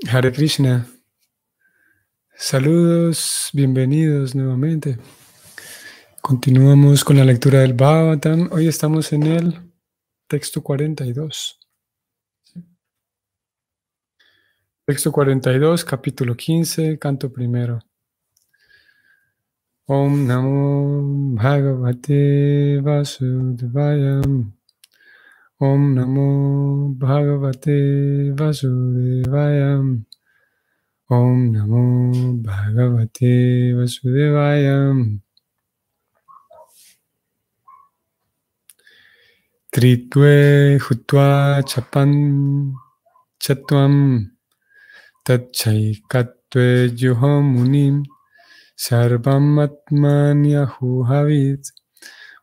Hare Krishna. Saludos, bienvenidos nuevamente. Continuamos con la lectura del Bhagavatam. Hoy estamos en el texto 42. Texto 42, capítulo 15, canto primero. Om Namo Bhagavate Vasudevaya. Om Namo Bhagavate Vasudevaya. Om Namo Bhagavate Vasudevaya. Tritve Jutva Chapan Chatvam Tatchaikatve Yuhomunim Sarvam Atmanyahu Havit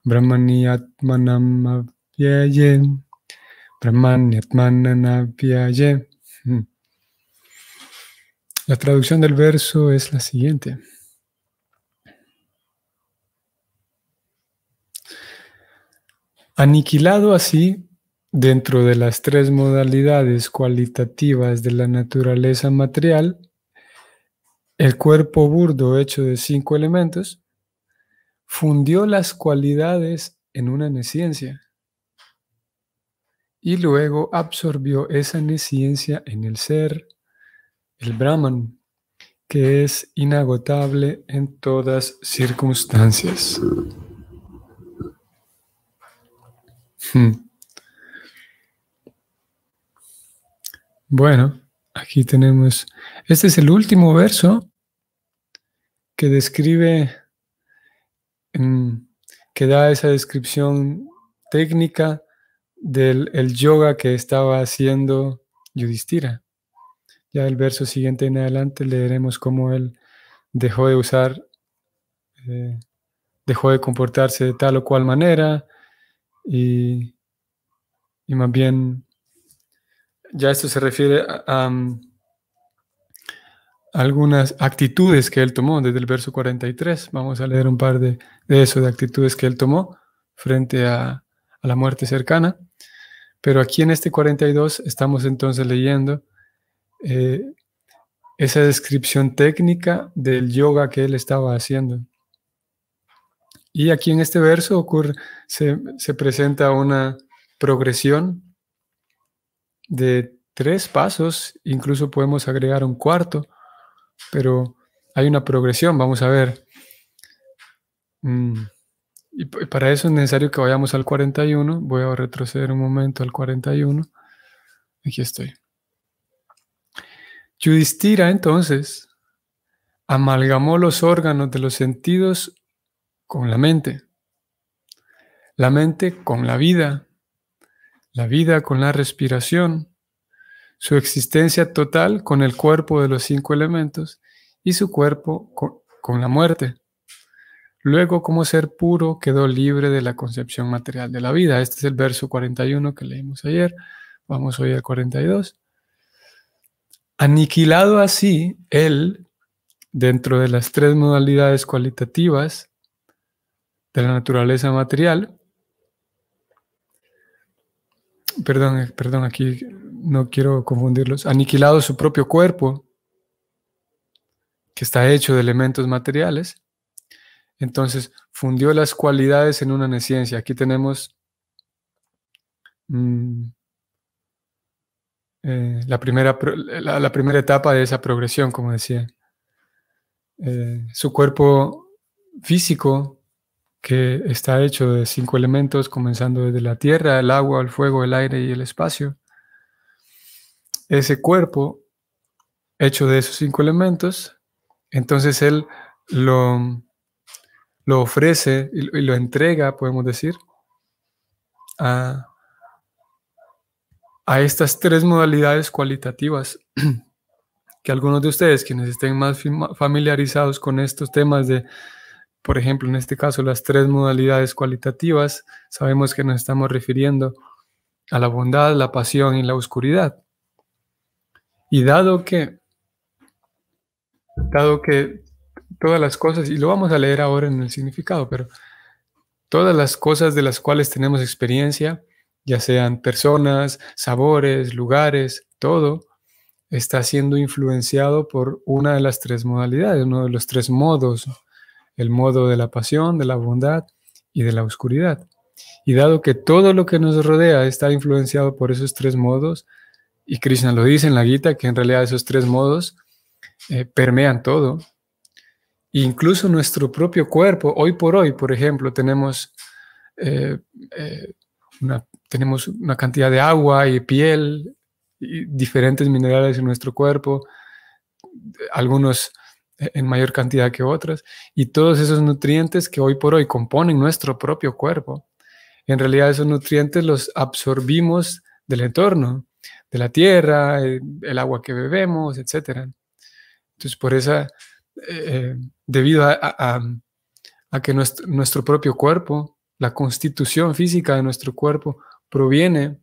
Brahmani Atmanam Avyaye Brahmani Atmanan Avyaye. La traducción del verso es la siguiente. Aniquilado así, dentro de las tres modalidades cualitativas de la naturaleza material, el cuerpo burdo hecho de 5 elementos fundió las cualidades en una nesciencia y luego absorbió esa nesciencia en el ser, el Brahman, que es inagotable en todas circunstancias. Bueno, aquí tenemos, este es el último verso que describe, que da esa descripción técnica del yoga que estaba haciendo Yudhishthira. Ya el verso siguiente en adelante leeremos cómo él dejó de usar, dejó de comportarse de tal o cual manera y más bien ya esto se refiere a algunas actitudes que él tomó desde el verso 43. Vamos a leer un par de eso, de actitudes que él tomó frente a la muerte cercana. Pero aquí en este 42 estamos entonces leyendo esa descripción técnica del yoga que él estaba haciendo. Y aquí en este verso se presenta una progresión de 3 pasos, incluso podemos agregar un cuarto, pero hay una progresión, vamos a ver. Y para eso es necesario que vayamos al 41. Voy a retroceder un momento al 41. Aquí estoy. Yudhishthira entonces amalgamó los órganos de los sentidos con la mente con la vida con la respiración, su existencia total con el cuerpo de los 5 elementos y su cuerpo con la muerte. Luego, como ser puro, quedó libre de la concepción material de la vida. Este es el verso 41 que leímos ayer. Vamos hoy al 42. Aniquilado así, él, dentro de las 3 modalidades cualitativas de la naturaleza material, perdón, aquí no quiero confundirlos, aniquilado su propio cuerpo, que está hecho de elementos materiales, entonces fundió las cualidades en una nesciencia. Aquí tenemos la primera etapa de esa progresión, como decía. Su cuerpo físico, que está hecho de 5 elementos, comenzando desde la tierra, el agua, el fuego, el aire y el espacio. Ese cuerpo, hecho de esos 5 elementos, entonces él lo ofrece y lo entrega, podemos decir, a estas 3 modalidades cualitativas que algunos de ustedes, quienes estén más familiarizados con estos temas de, por ejemplo, en este caso, las 3 modalidades cualitativas, sabemos que nos estamos refiriendo a la bondad, la pasión y la oscuridad. Y dado que todas las cosas, y lo vamos a leer ahora en el significado, pero todas las cosas de las cuales tenemos experiencia, ya sean personas, sabores, lugares, todo, está siendo influenciado por una de las tres modalidades, uno de los tres modos, el modo de la pasión, de la bondad y de la oscuridad. Y dado que todo lo que nos rodea está influenciado por esos tres modos, y Krishna lo dice en la Gita, que en realidad esos tres modos permean todo, e incluso nuestro propio cuerpo, hoy por hoy, por ejemplo, tenemos tenemos una cantidad de agua y piel y diferentes minerales en nuestro cuerpo, algunos en mayor cantidad que otros, y todos esos nutrientes que hoy por hoy componen nuestro propio cuerpo, en realidad esos nutrientes los absorbimos del entorno, de la tierra, el agua que bebemos, etc. Entonces, por esa, debido a que nuestro propio cuerpo, la constitución física de nuestro cuerpo proviene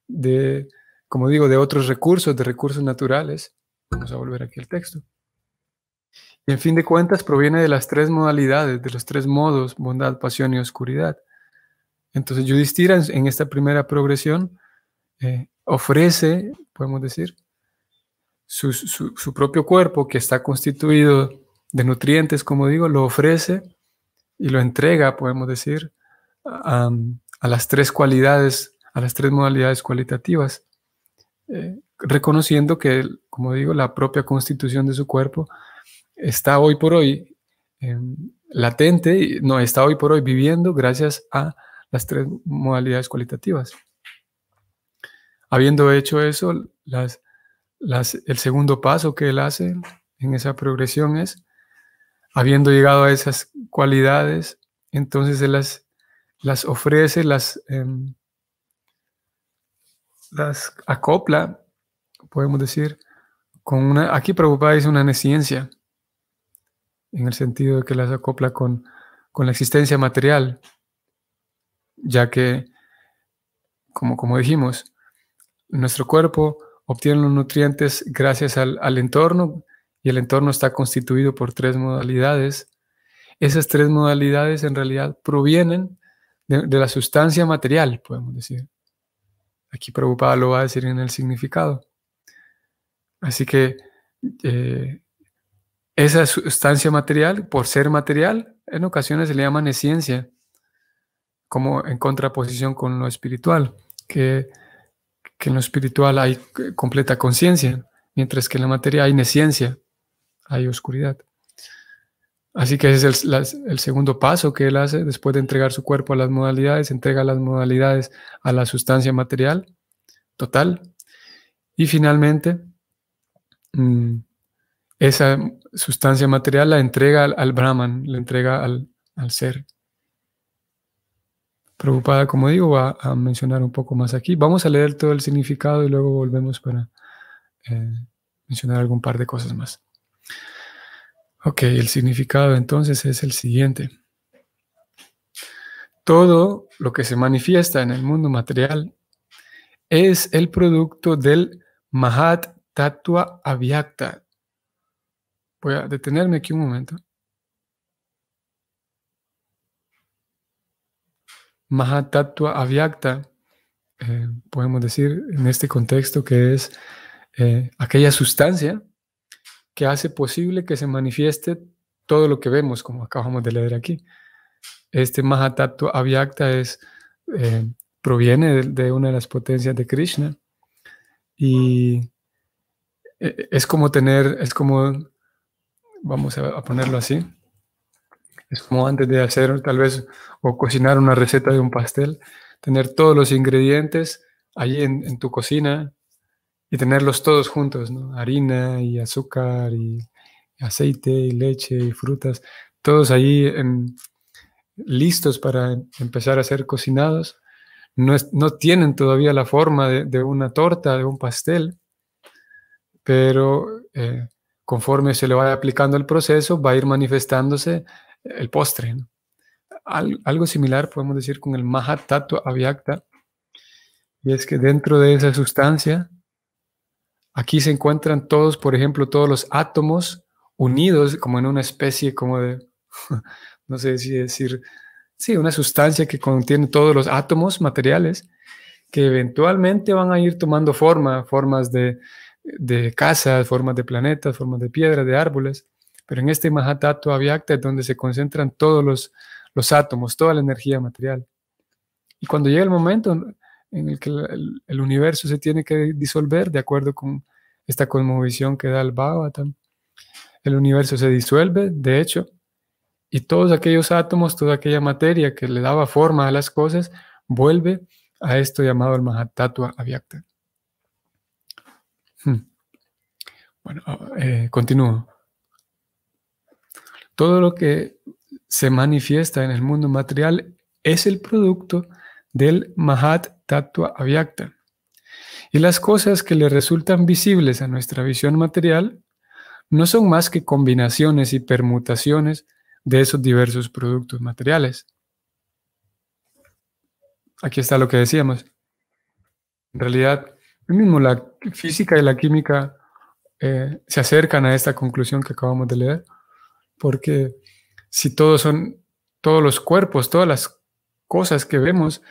de, como digo, de otros recursos, de recursos naturales. Vamos a volver aquí al texto. Y en fin de cuentas proviene de las tres modalidades, de los tres modos, bondad, pasión y oscuridad. Entonces Yudhishthira en esta primera progresión ofrece, podemos decir, su propio cuerpo que está constituido de nutrientes, como digo, lo ofrece y lo entrega, podemos decir, a las tres cualidades, a las tres modalidades cualitativas, reconociendo que, como digo, la propia constitución de su cuerpo está hoy por hoy latente, no, está hoy por hoy viviendo gracias a las tres modalidades cualitativas. Habiendo hecho eso, el segundo paso que él hace en esa progresión es, habiendo llegado a esas cualidades, entonces él las ofrece, las acopla, podemos decir, con una, aquí Prabhupada dice una nesciencia, en el sentido de que las acopla con la existencia material, ya que, como dijimos, nuestro cuerpo obtiene los nutrientes gracias al entorno, y el entorno está constituido por tres modalidades. Esas tres modalidades en realidad provienen de la sustancia material, podemos decir. Aquí Prabhupada lo va a decir en el significado. Así que esa sustancia material, por ser material, en ocasiones se le llama nesciencia, como en contraposición con lo espiritual, que en lo espiritual hay completa conciencia, mientras que en la materia hay nesciencia, hay oscuridad. Así que ese es el segundo paso que él hace después de entregar su cuerpo a las modalidades, entrega las modalidades a la sustancia material total, y finalmente esa sustancia material la entrega al Brahman, la entrega al ser. Prabhupada, como digo, va a mencionar un poco más aquí. Vamos a leer todo el significado y luego volvemos para mencionar algún par de cosas más. Ok, el significado entonces es el siguiente. Todo lo que se manifiesta en el mundo material es el producto del Mahat Tattva Avyakta. Voy a detenerme aquí un momento. Mahat Tattva Avyakta, podemos decir en este contexto que es aquella sustancia que hace posible que se manifieste todo lo que vemos, como acabamos de leer aquí. Este Mahat Tattva Avyakta proviene de una de las potencias de Krishna, y es como vamos a ponerlo así, es como antes de hacer tal vez o cocinar una receta de un pastel, tener todos los ingredientes allí en tu cocina y tenerlos todos juntos, ¿no? Harina y azúcar y aceite y leche y frutas, todos allí listos para empezar a ser cocinados. No tienen todavía la forma de una torta, de un pastel, pero conforme se le vaya aplicando el proceso, va a ir manifestándose el postre, ¿no? Algo similar podemos decir con el Mahat Tattva Avyakta, y es que dentro de esa sustancia, aquí se encuentran todos, por ejemplo, todos los átomos unidos como en una especie como de, no sé si decir, sí, una sustancia que contiene todos los átomos materiales, que eventualmente van a ir tomando formas de de casas, formas de planetas, formas de piedras, de árboles. Pero en este Mahatattva Avyakta es donde se concentran todos los átomos, toda la energía material. Y cuando llega el momento en el que el universo se tiene que disolver, de acuerdo con esta cosmovisión que da el Bhagavatam, el universo se disuelve, de hecho, y todos aquellos átomos, toda aquella materia que le daba forma a las cosas, vuelve a esto llamado el Mahatattva Avyakta. Bueno, continúo. Todo lo que se manifiesta en el mundo material es el producto del Mahat Tattva Avyakta. Y las cosas que le resultan visibles a nuestra visión material no son más que combinaciones y permutaciones de esos diversos productos materiales. Aquí está lo que decíamos. En realidad, mismo la física y la química se acercan a esta conclusión que acabamos de leer, porque si todos los cuerpos, todas las cosas que vemos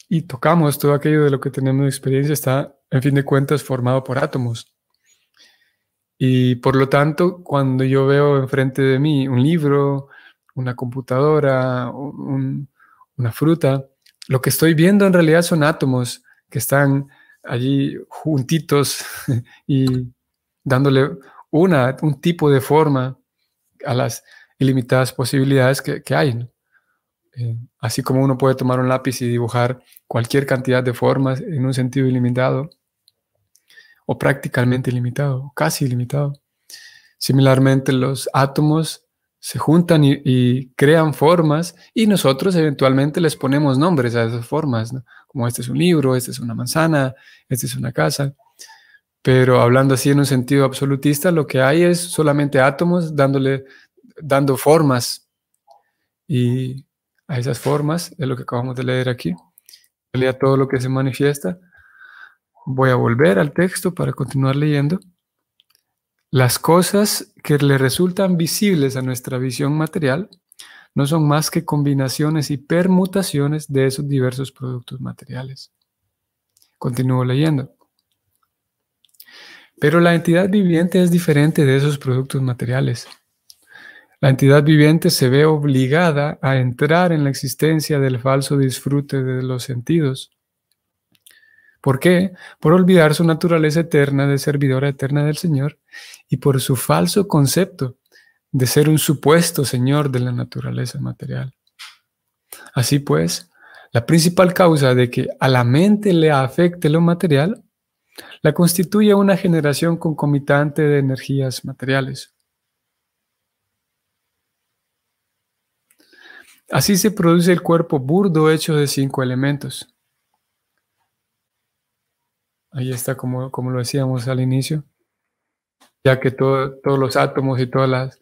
y tocamos, todo aquello de lo que tenemos experiencia está, en fin de cuentas, formado por átomos. Y por lo tanto, cuando yo veo enfrente de mí un libro, una computadora, una fruta, lo que estoy viendo en realidad son átomos que están allí juntitos y dándole un tipo de forma a las ilimitadas posibilidades que hay, ¿no? Así como uno puede tomar un lápiz y dibujar cualquier cantidad de formas en un sentido ilimitado, o prácticamente ilimitado, o casi ilimitado. Similarmente, los átomos se juntan y crean formas, y nosotros eventualmente les ponemos nombres a esas formas, ¿no? Como este es un libro, este es una manzana, este es una casa. Pero hablando así en un sentido absolutista, lo que hay es solamente átomos dando formas, y a esas formas es lo que acabamos de leer aquí. En realidad, todo lo que se manifiesta. Voy a volver al texto para continuar leyendo. Las cosas que le resultan visibles a nuestra visión material no son más que combinaciones y permutaciones de esos diversos productos materiales. Continúo leyendo. Pero la entidad viviente es diferente de esos productos materiales. La entidad viviente se ve obligada a entrar en la existencia del falso disfrute de los sentidos. ¿Por qué? Por olvidar su naturaleza eterna de servidora eterna del Señor y por su falso concepto de ser un supuesto Señor de la naturaleza material. Así pues, la principal causa de que a la mente le afecte lo material la constituye una generación concomitante de energías materiales. Así se produce el cuerpo burdo hecho de 5 elementos. Ahí está como lo decíamos al inicio, ya que todos los átomos y todos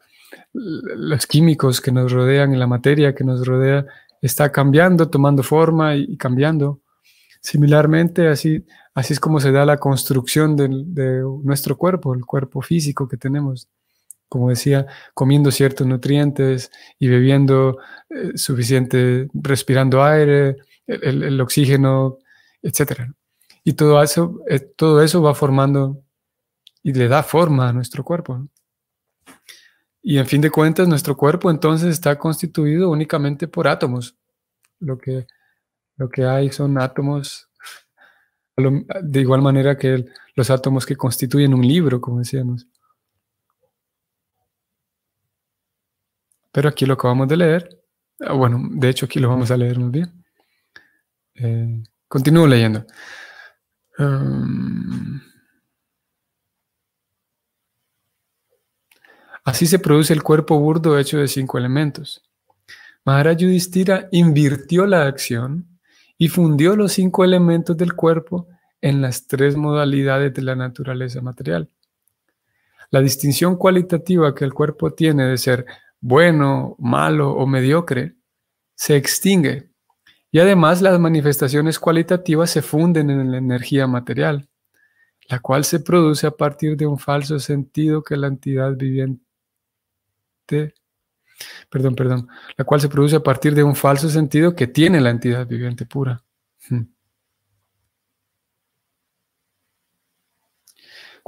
los químicos que nos rodean y la materia que nos rodea está cambiando, tomando forma y cambiando. Similarmente, así es como se da la construcción de nuestro cuerpo, el cuerpo físico que tenemos. Como decía, comiendo ciertos nutrientes y bebiendo suficiente, respirando aire, el oxígeno, etc. Y todo eso va formando y le da forma a nuestro cuerpo, ¿no? Y en fin de cuentas, nuestro cuerpo entonces está constituido únicamente por átomos. Lo que hay son átomos, de igual manera que los átomos que constituyen un libro, como decíamos. Pero aquí lo acabamos de leer. Bueno, de hecho aquí lo vamos a leer muy bien. Continúo leyendo. Así se produce el cuerpo burdo hecho de 5 elementos. Maharaj Yudhishthira invirtió la acción y fundió los 5 elementos del cuerpo en las 3 modalidades de la naturaleza material. La distinción cualitativa que el cuerpo tiene de ser bueno, malo o mediocre se extingue, y además las manifestaciones cualitativas se funden en la energía material, la cual se produce a partir de un falso sentido que la entidad viviente, la cual se produce a partir de un falso sentido que tiene la entidad viviente pura.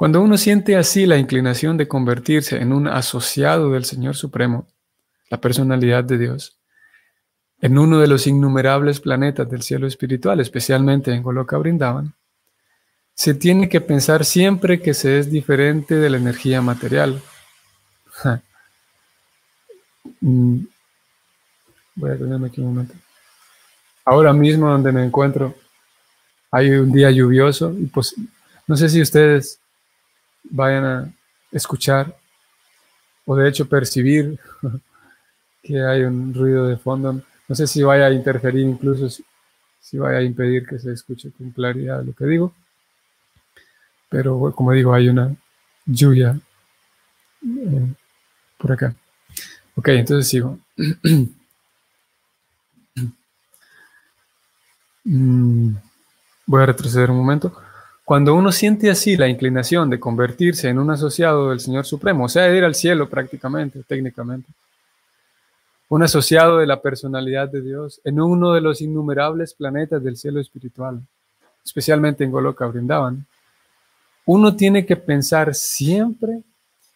Cuando uno siente así la inclinación de convertirse en un asociado del Señor Supremo, la personalidad de Dios, en uno de los innumerables planetas del cielo espiritual, especialmente en Goloka Vrindavan, se tiene que pensar siempre que se es diferente de la energía material. Voy a tenerme aquí un momento. Ahora mismo donde me encuentro hay un día lluvioso y pues no sé si ustedes vayan a escuchar o de hecho percibir que hay un ruido de fondo. No sé si vaya a interferir, incluso si vaya a impedir que se escuche con claridad lo que digo. Pero como digo, hay una lluvia por acá. Ok, entonces sigo. Voy a retroceder un momento. Cuando uno siente así la inclinación de convertirse en un asociado del Señor Supremo, o sea, de ir al cielo prácticamente, técnicamente, un asociado de la personalidad de Dios en uno de los innumerables planetas del cielo espiritual, especialmente en Goloka Vrindavan, uno tiene que pensar siempre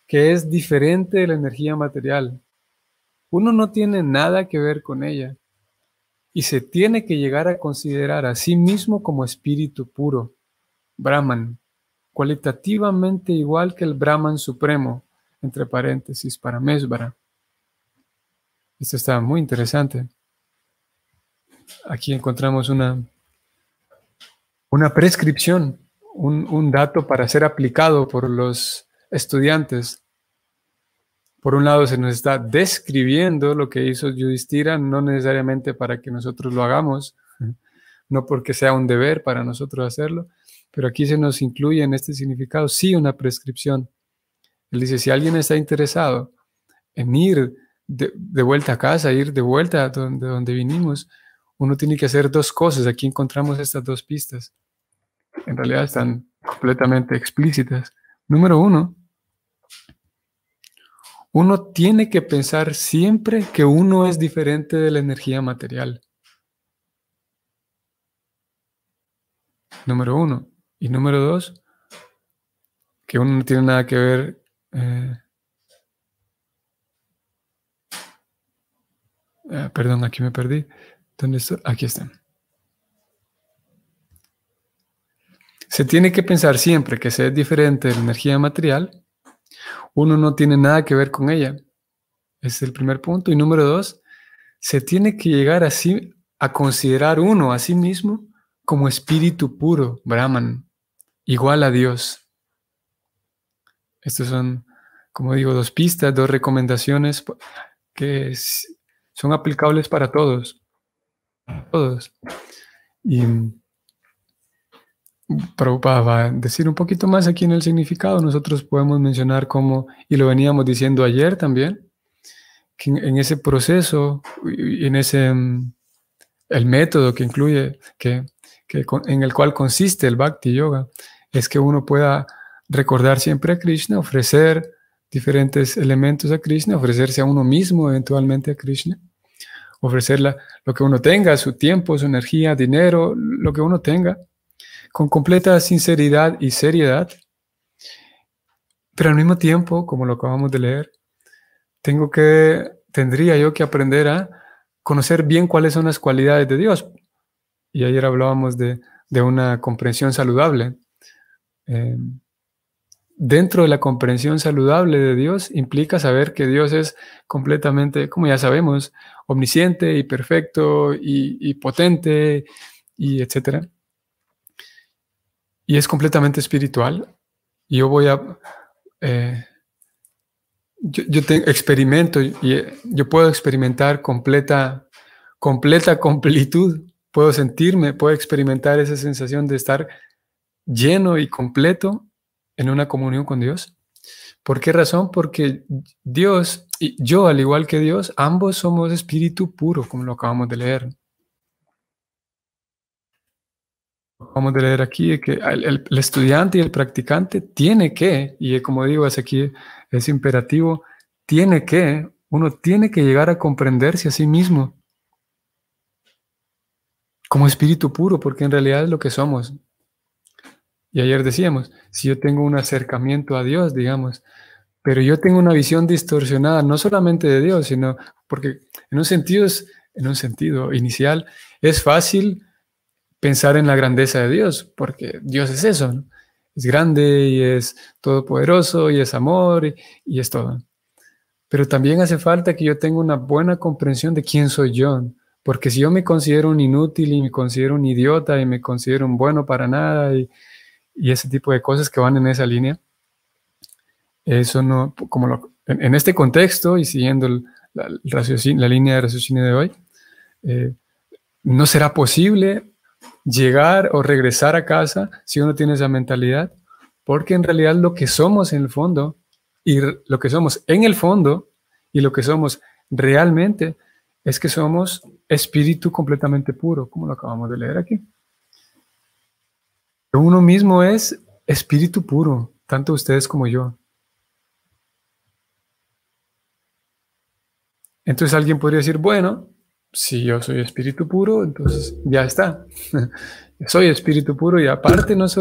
que es diferente de la energía material. Uno no tiene nada que ver con ella y se tiene que llegar a considerar a sí mismo como espíritu puro, Brahman, cualitativamente igual que el Brahman supremo, entre paréntesis, Paramesvara. Esto está muy interesante. Aquí encontramos una prescripción, un dato para ser aplicado por los estudiantes. Por un lado se nos está describiendo lo que hizo Yudhishthira, no necesariamente para que nosotros lo hagamos, no porque sea un deber para nosotros hacerlo, pero aquí se nos incluye en este significado, sí, una prescripción. Él dice, si alguien está interesado en ir de vuelta a casa, ir de vuelta a donde vinimos, uno tiene que hacer dos cosas. Aquí encontramos estas dos pistas. En realidad están completamente explícitas. Número uno, uno tiene que pensar siempre que uno es diferente de la energía material. Número uno. Y número dos, que uno no tiene nada que ver. Perdón, aquí me perdí. ¿Dónde estoy? Aquí están. Se tiene que pensar siempre que se es diferente de la energía material. Uno no tiene nada que ver con ella. Ese es el primer punto. Y número dos, se tiene que llegar así a considerar uno a sí mismo como espíritu puro, Brahman, igual a Dios. Estos son, como digo, dos pistas, dos recomendaciones que son aplicables para todos. Todos. Y Prabhupada va a decir un poquito más aquí en el significado. Nosotros podemos mencionar cómo, y lo veníamos diciendo ayer también, que en ese proceso, y en ese, el método que incluye, en el cual consiste el Bhakti Yoga, es que uno pueda recordar siempre a Krishna, ofrecer diferentes elementos a Krishna, ofrecerse a uno mismo eventualmente a Krishna, ofrecer lo que uno tenga, su tiempo, su energía, dinero, lo que uno tenga, con completa sinceridad y seriedad, pero al mismo tiempo, como lo acabamos de leer, tendría yo que aprender a conocer bien cuáles son las cualidades de Dios. Y ayer hablábamos de una comprensión saludable. Dentro de la comprensión saludable de Dios implica saber que Dios es completamente, como ya sabemos, omnisciente y perfecto y potente y etcétera. Y es completamente espiritual. Y yo voy a... experimento y yo puedo experimentar completa completud. Puedo sentirme, puedo experimentar esa sensación de estar lleno y completo en una comunión con Dios. ¿Por qué razón? Porque Dios y yo, al igual que Dios, ambos somos espíritu puro, como lo acabamos de leer. Acabamos de leer aquí que el estudiante y el practicante tiene que, y como digo, es aquí, es imperativo, uno tiene que llegar a comprenderse a sí mismo como espíritu puro, porque en realidad es lo que somos. Y ayer decíamos, si yo tengo un acercamiento a Dios, digamos, pero yo tengo una visión distorsionada, no solamente de Dios, sino porque en un sentido inicial, es fácil pensar en la grandeza de Dios, porque Dios es eso, ¿no? Es grande y es todopoderoso y es amor y es todo. Pero también hace falta que yo tenga una buena comprensión de quién soy yo, ¿no? Porque si yo me considero un inútil y me considero un idiota y me considero un bueno para nada y ese tipo de cosas que van en esa línea, eso no, en este contexto y siguiendo la línea de raciocinio de hoy, eh, no será posible llegar o regresar a casa si uno tiene esa mentalidad, porque en realidad lo que somos en el fondo y lo que somos en el fondo y lo que somos realmente es que somos espíritu completamente puro, como lo acabamos de leer aquí. Uno mismo es espíritu puro, tanto ustedes como yo. Entonces alguien podría decir, bueno, si yo soy espíritu puro, entonces ya está. Soy espíritu puro y aparte no es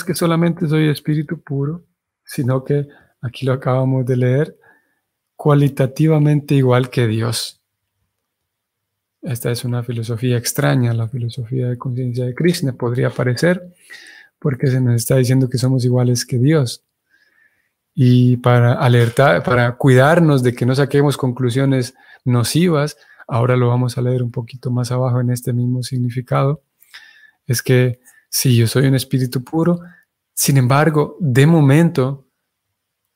que solamente soy espíritu puro, sino que aquí lo acabamos de leer, cualitativamente igual que Dios. Esta es una filosofía extraña, la filosofía de conciencia de Krishna, podría parecer, porque se nos está diciendo que somos iguales que Dios. Y para alertar, para cuidarnos de que no saquemos conclusiones nocivas, ahora lo vamos a leer un poquito más abajo en este mismo significado, es que sí, yo soy un espíritu puro, sin embargo, de momento,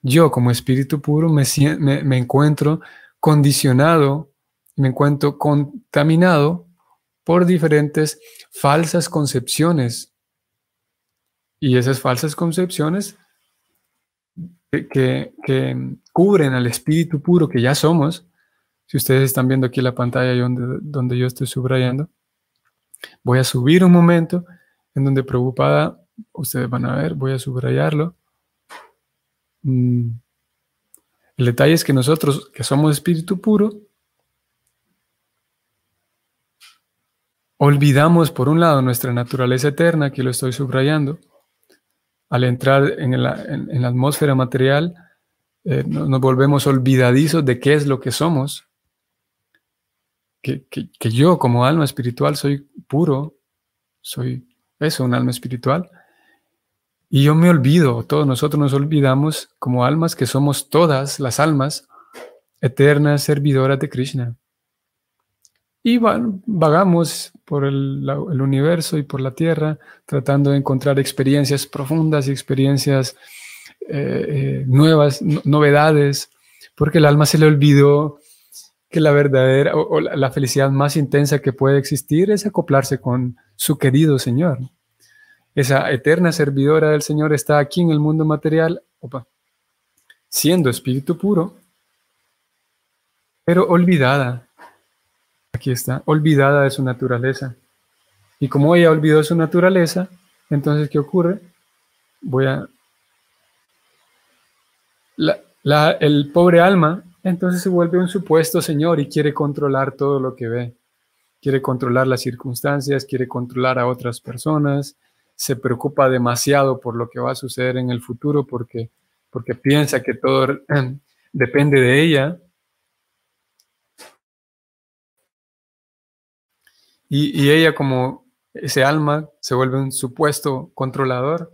yo como espíritu puro me encuentro condicionado, me encuentro contaminado por diferentes falsas concepciones. Y esas falsas concepciones que cubren al espíritu puro que ya somos, si ustedes están viendo aquí la pantalla donde yo estoy subrayando, voy a subir un momento en donde Prabhupada, ustedes van a ver, voy a subrayarlo. El detalle es que nosotros, que somos espíritu puro, olvidamos por un lado nuestra naturaleza eterna, aquí lo estoy subrayando. Al entrar en la atmósfera material, nos volvemos olvidadizos de qué es lo que somos. Que yo como alma espiritual soy puro, soy eso, un alma espiritual. Y yo me olvido, todos nosotros nos olvidamos como almas que somos todas las almas eternas servidoras de Krishna. Y vagamos por el universo y por la tierra, tratando de encontrar experiencias profundas y experiencias nuevas, novedades, porque el alma se le olvidó que la verdadera o la felicidad más intensa que puede existir es acoplarse con su querido Señor. Esa eterna servidora del Señor está aquí en el mundo material, siendo espíritu puro, pero olvidada. Aquí está, olvidada de su naturaleza. Y como ella olvidó su naturaleza, entonces, ¿qué ocurre? El pobre alma, entonces se vuelve un supuesto Señor y quiere controlar todo lo que ve. Quiere controlar las circunstancias, quiere controlar a otras personas, se preocupa demasiado por lo que va a suceder en el futuro porque piensa que todo depende de ella. Y ella como ese alma se vuelve un supuesto controlador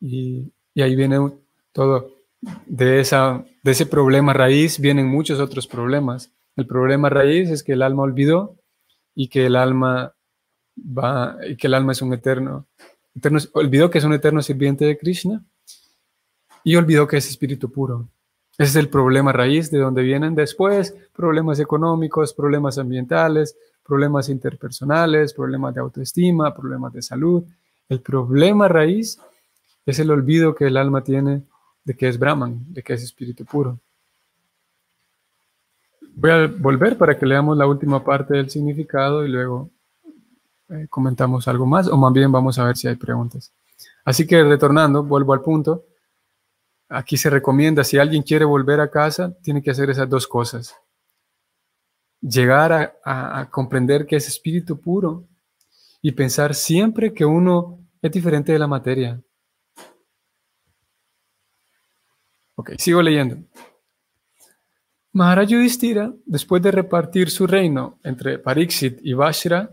y ahí viene todo. De ese problema raíz vienen muchos otros problemas. El problema raíz es que el alma olvidó y que el alma es un olvidó que es un eterno sirviente de Krishna y olvidó que es espíritu puro. Ese es el problema raíz de donde vienen después problemas económicos, problemas ambientales, problemas interpersonales, problemas de autoestima, problemas de salud. El problema raíz es el olvido que el alma tiene de que es Brahman, de que es espíritu puro. Voy a volver para que leamos la última parte del significado y luego comentamos algo más, o más bien vamos a ver si hay preguntas. Así que retornando, vuelvo al punto. Aquí se recomienda, si alguien quiere volver a casa, tiene que hacer esas dos cosas. Llegar a comprender que es espíritu puro y pensar siempre que uno es diferente de la materia. Ok, sigo leyendo. Maharaj Yudhishthira, después de repartir su reino entre Parikshit y Vajra,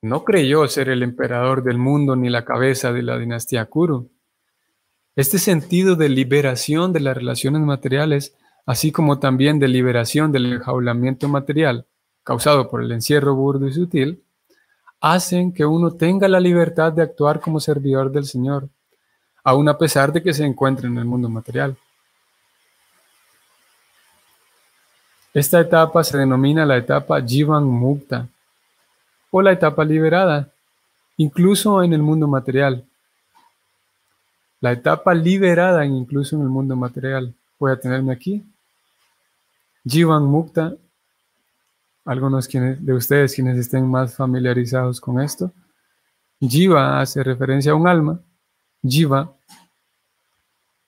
no creyó ser el emperador del mundo ni la cabeza de la dinastía Kuru. Este sentido de liberación de las relaciones materiales, así como también de liberación del enjaulamiento material causado por el encierro burdo y sutil, hacen que uno tenga la libertad de actuar como servidor del Señor, aun a pesar de que se encuentre en el mundo material. Esta etapa se denomina la etapa Jivan Mukta, o la etapa liberada, incluso en el mundo material. La etapa liberada incluso en el mundo material. Voy a tenerme aquí. Jivan Mukta, algunos de ustedes quienes estén más familiarizados con esto. Jiva hace referencia a un alma, Jiva,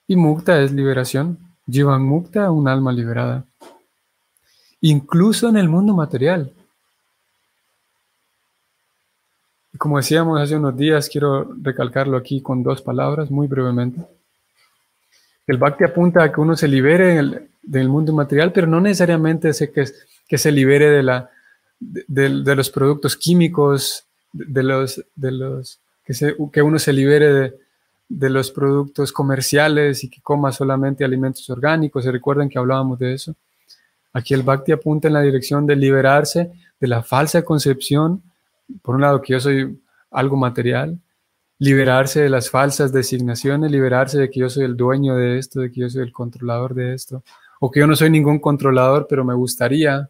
y Mukta es liberación. Jivan Mukta, un alma liberada. Incluso en el mundo material. Y como decíamos hace unos días, quiero recalcarlo aquí con 2 palabras, muy brevemente. El Bhakti apunta a que uno se libere del mundo material, pero no necesariamente que se libere de los productos químicos, que uno se libere de los productos comerciales y que coma solamente alimentos orgánicos. ¿Se recuerdan que hablábamos de eso? Aquí el Bhakti apunta en la dirección de liberarse de la falsa concepción, por un lado, que yo soy algo material, liberarse de las falsas designaciones, liberarse de que yo soy el dueño de esto, de que yo soy el controlador de esto, o que yo no soy ningún controlador, pero me gustaría.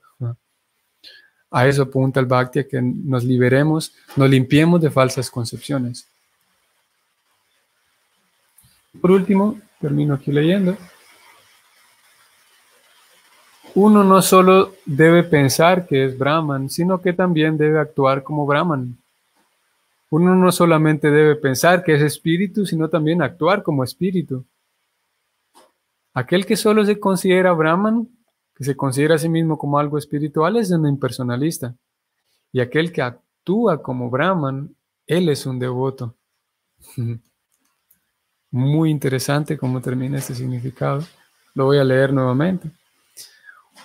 A eso apunta el Bhakti, a que nos liberemos, nos limpiemos de falsas concepciones. Por último, termino aquí leyendo. Uno no solo debe pensar que es Brahman, sino que también debe actuar como Brahman. Uno no solamente debe pensar que es espíritu, sino también actuar como espíritu. Aquel que solo se considera Brahman, que se considera a sí mismo como algo espiritual, es un impersonalista. Y aquel que actúa como Brahman, él es un devoto. Muy interesante cómo termina este significado. Lo voy a leer nuevamente.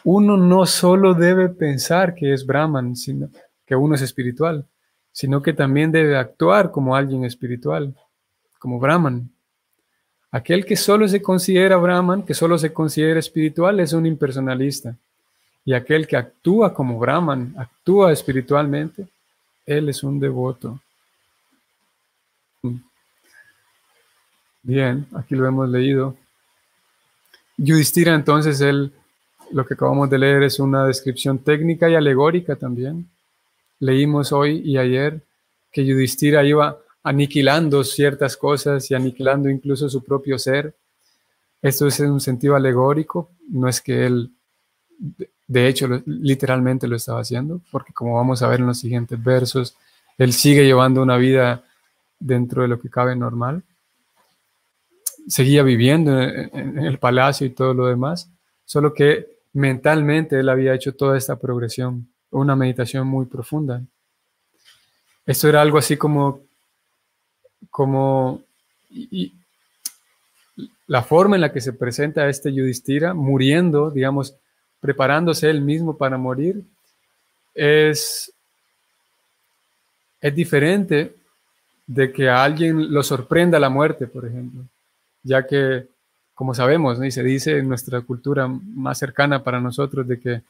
Uno no solo debe pensar que es Brahman, sino que uno es espiritual, sino que también debe actuar como alguien espiritual, como Brahman. Aquel que solo se considera Brahman, que solo se considera espiritual, es un impersonalista. Y aquel que actúa como Brahman, actúa espiritualmente, él es un devoto. Bien, aquí lo hemos leído. Yudhishthira, entonces, lo que acabamos de leer es una descripción técnica y alegórica también. Leímos hoy y ayer que Yudhishthira iba aniquilando ciertas cosas y aniquilando incluso su propio ser. Esto es en un sentido alegórico, no es que él, de hecho, literalmente lo estaba haciendo, porque como vamos a ver en los siguientes versos, él sigue llevando una vida dentro de lo que cabe normal. Seguía viviendo en el palacio y todo lo demás, solo que mentalmente él había hecho toda esta progresión, una meditación muy profunda. Esto era algo así como y la forma en la que se presenta este Yudhishthira muriendo, digamos, preparándose él mismo para morir, es diferente de que a alguien lo sorprenda la muerte, por ejemplo, ya que, como sabemos, ¿no? Y se dice en nuestra cultura más cercana para nosotros de que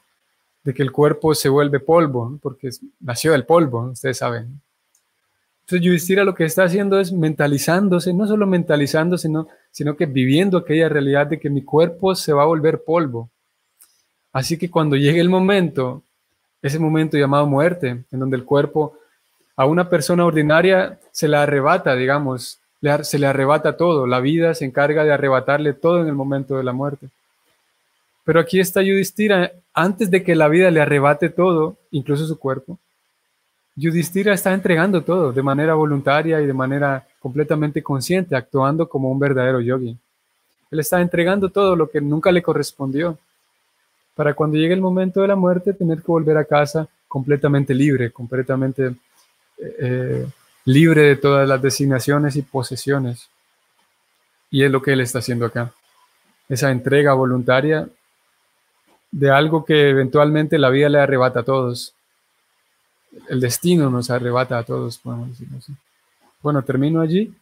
el cuerpo se vuelve polvo, ¿no? Porque nació del polvo, ¿no? Ustedes saben. Entonces Yudhishthira lo que está haciendo es mentalizándose, no solo mentalizándose, sino que viviendo aquella realidad de que mi cuerpo se va a volver polvo. Así que cuando llegue el momento, ese momento llamado muerte, en donde el cuerpo a una persona ordinaria se la arrebata, digamos, se le arrebata todo, la vida se encarga de arrebatarle todo en el momento de la muerte. Pero aquí está Yudhishthira, antes de que la vida le arrebate todo, incluso su cuerpo, Yudhishthira está entregando todo de manera voluntaria y de manera completamente consciente, actuando como un verdadero yogi. Él está entregando todo lo que nunca le correspondió, para cuando llegue el momento de la muerte tener que volver a casa completamente libre, completamente libre de todas las designaciones y posesiones. Y es lo que Él está haciendo acá. Esa entrega voluntaria de algo que eventualmente la vida le arrebata a todos. El destino nos arrebata a todos, podemos decirlo así. Bueno, termino allí.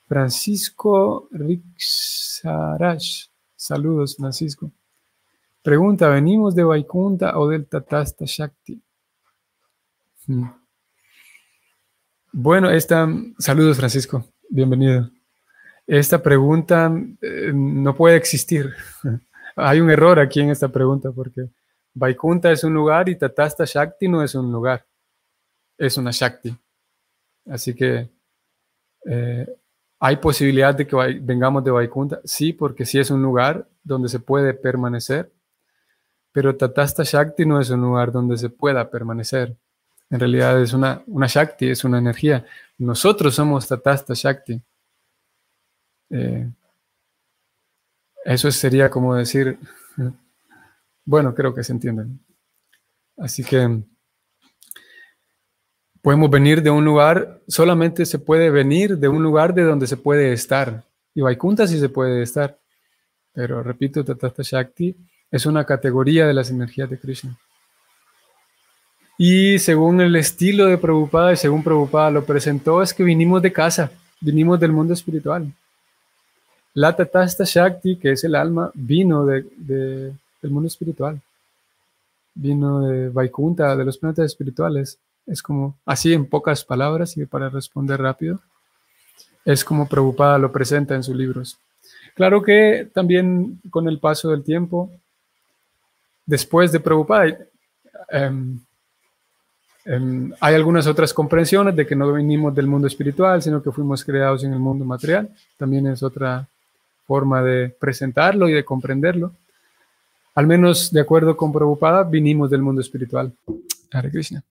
Francisco Rixarash. Saludos, Francisco. Pregunta, ¿venimos de Vaikunta o del Tatasta Shakti? Bueno, saludos, Francisco. Bienvenido. Esta pregunta no puede existir. Hay un error aquí en esta pregunta porque Vaikunta es un lugar y Tatasta Shakti no es un lugar. Es una Shakti. Así que ¿hay posibilidad de que vengamos de Vaikunta? Sí, porque sí es un lugar donde se puede permanecer, pero Tatasta Shakti no es un lugar donde se pueda permanecer. En realidad es una Shakti, es una energía. Nosotros somos Tatasta Shakti. Eso sería como decir, bueno, creo que se entienden. Así que podemos venir de un lugar, solamente se puede venir de un lugar de donde se puede estar. Y Vaikunta sí se puede estar. Pero repito, Tatasta Shakti es una categoría de las energías de Krishna. Y según el estilo de Prabhupada, y según Prabhupada lo presentó, es que vinimos de casa, vinimos del mundo espiritual. La Tatasta Shakti, que es el alma, vino del mundo espiritual. Vino de Vaikunta, de los planetas espirituales. Es como, así en pocas palabras y para responder rápido, es como Prabhupada lo presenta en sus libros. Claro que también con el paso del tiempo, después de Prabhupada, hay algunas otras comprensiones de que no venimos del mundo espiritual, sino que fuimos creados en el mundo material. También es otra forma de presentarlo y de comprenderlo. Al menos de acuerdo con Prabhupada, vinimos del mundo espiritual. Hare Krishna.